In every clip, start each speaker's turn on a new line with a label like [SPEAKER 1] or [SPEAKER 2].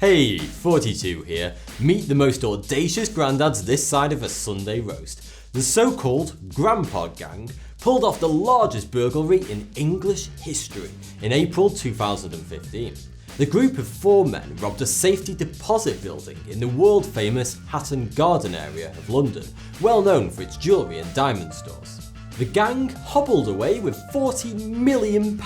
[SPEAKER 1] Hey, 42 here. Meet the most audacious granddads this side of a Sunday roast. The so-called Grandpa Gang pulled off the largest burglary in English history in April 2015. The group of 4 men robbed a safety deposit building in the world-famous Hatton Garden area of London, well known for its jewellery and diamond stores. The gang hobbled away with £40 million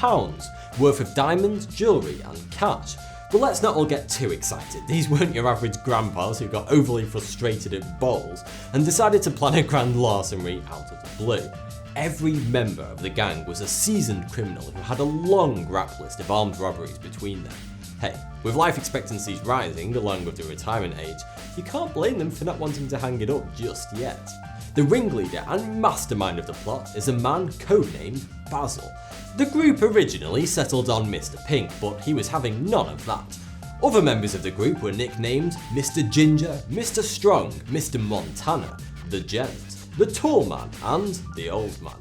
[SPEAKER 1] worth of diamonds, jewellery and cash. But let's not all get too excited. These weren't your average grandpas who got overly frustrated at bowls and decided to plan a grand larceny out of the blue. Every member of the gang was a seasoned criminal who had a long rap list of armed robberies between them. Hey, with life expectancies rising along with the retirement age, you can't blame them for not wanting to hang it up just yet. The ringleader and mastermind of the plot is a man codenamed Basil. The group originally settled on Mr. Pink, but he was having none of that. Other members of the group were nicknamed Mr. Ginger, Mr. Strong, Mr. Montana, the Gent, the Tall Man and the Old Man.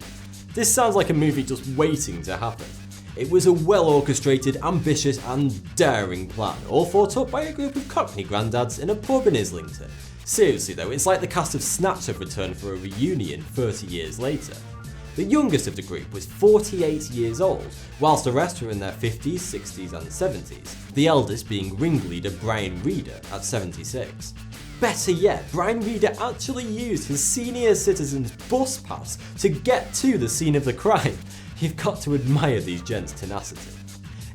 [SPEAKER 1] This sounds like a movie just waiting to happen. It was a well-orchestrated, ambitious and daring plan, all thought up by a group of Cockney granddads in a pub in Islington. Seriously though, it's like the cast of Snatch have returned for a reunion 30 years later. The youngest of the group was 48 years old, whilst the rest were in their 50s, 60s and 70s, the eldest being ringleader Brian Reader at 76. Better yet, Brian Reader actually used his senior citizen's bus pass to get to the scene of the crime. You've got to admire these gents' tenacity.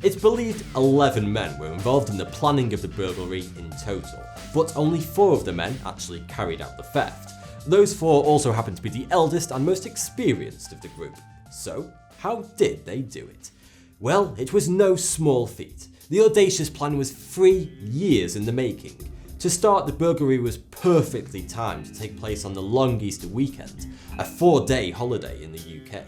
[SPEAKER 1] It's believed 11 men were involved in the planning of the burglary in total, but only 4 of the men actually carried out the theft. Those 4 also happened to be the eldest and most experienced of the group. So, how did they do it? Well, it was no small feat. The audacious plan was 3 years in the making. To start, the burglary was perfectly timed to take place on the long Easter weekend, a 4-day holiday in the UK.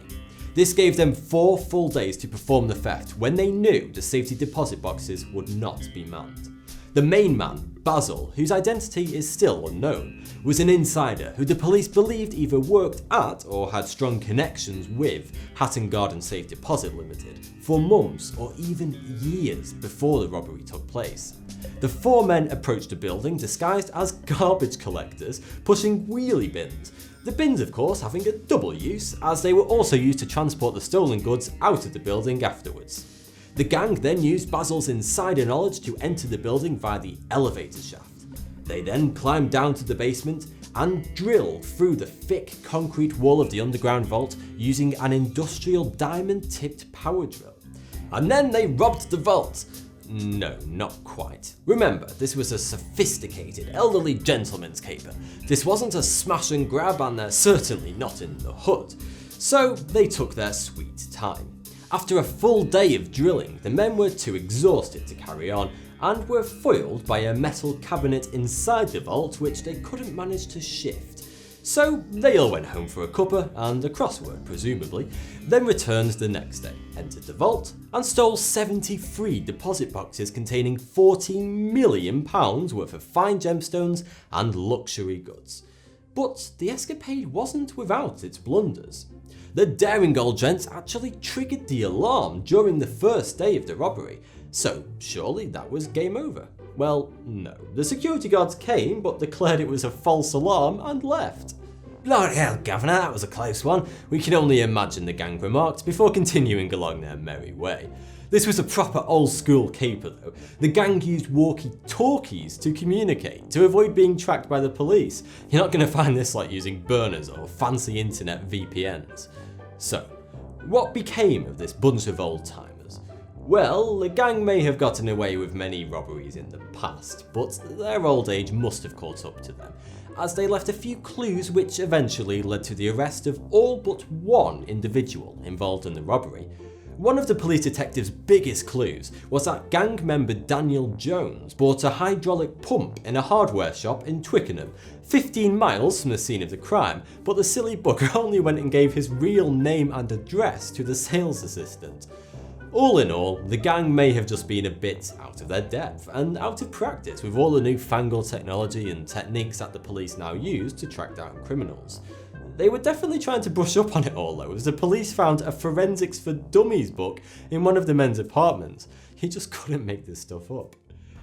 [SPEAKER 1] This gave them 4 full days to perform the theft when they knew the safety deposit boxes would not be manned. The main man, Basil, whose identity is still unknown, was an insider who the police believed either worked at or had strong connections with Hatton Garden Safe Deposit Limited for months or even years before the robbery took place. The 4 men approached the building disguised as garbage collectors, pushing wheelie bins. The bins of course having a double use, as they were also used to transport the stolen goods out of the building afterwards. The gang then used Basil's insider knowledge to enter the building via the elevator shaft. They then climbed down to the basement and drilled through the thick concrete wall of the underground vault using an industrial diamond-tipped power drill. And then they robbed the vault. No, not quite. Remember, this was a sophisticated, elderly gentleman's caper. This wasn't a smash and grab, and they're certainly not in the hood. So they took their sweet time. After a full day of drilling, the men were too exhausted to carry on and were foiled by a metal cabinet inside the vault which they couldn't manage to shift. So they all went home for a cuppa and a crossword presumably, then returned the next day, entered the vault and stole 73 deposit boxes containing £14 million worth of fine gemstones and luxury goods. But the escapade wasn't without its blunders. The daring old gents actually triggered the alarm during the first day of the robbery, so surely that was game over. Well, no. The security guards came but declared it was a false alarm and left. Bloody hell, Governor, that was a close one. We can only imagine the gang remarked before continuing along their merry way. This was a proper old school caper though. The gang used walkie-talkies to communicate to avoid being tracked by the police. You're not going to find this like using burners or fancy internet VPNs. So, what became of this bunch of old timers? Well, the gang may have gotten away with many robberies in the past, but their old age must have caught up to them, as they left a few clues which eventually led to the arrest of all but one individual involved in the robbery. One of the police detective's biggest clues was that gang member Daniel Jones bought a hydraulic pump in a hardware shop in Twickenham, 15 miles from the scene of the crime, but the silly bugger only went and gave his real name and address to the sales assistant. All in all, the gang may have just been a bit out of their depth and out of practice with all the newfangled technology and techniques that the police now use to track down criminals. They were definitely trying to brush up on it all though, as the police found a Forensics for Dummies book in one of the men's apartments. He just couldn't make this stuff up.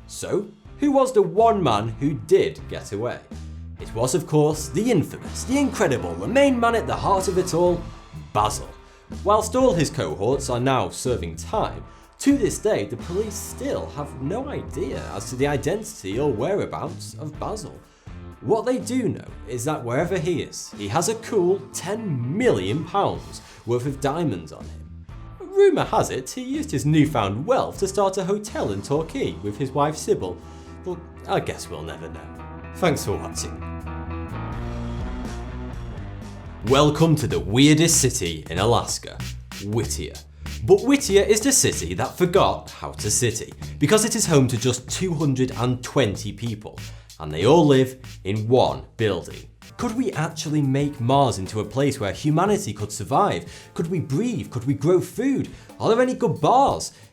[SPEAKER 1] So, who was the one man who did get away? It was, of course, the infamous, the incredible, the main man at the heart of it all, Basil. Whilst all his cohorts are now serving time, to this day the police still have no idea as to the identity or whereabouts of Basil. What they do know is that wherever he is, he has a cool £10 million worth of diamonds on him. Rumour has it he used his newfound wealth to start a hotel in Torquay with his wife Sybil, but I guess we'll never know. Thanks for watching. Welcome to the weirdest city in Alaska, Whittier. But Whittier is the city that forgot how to city, because it is home to just 220 people, and they all live in one building. Could we actually make Mars into a place where humanity could survive? Could we breathe? Could we grow food? Are there any good bars?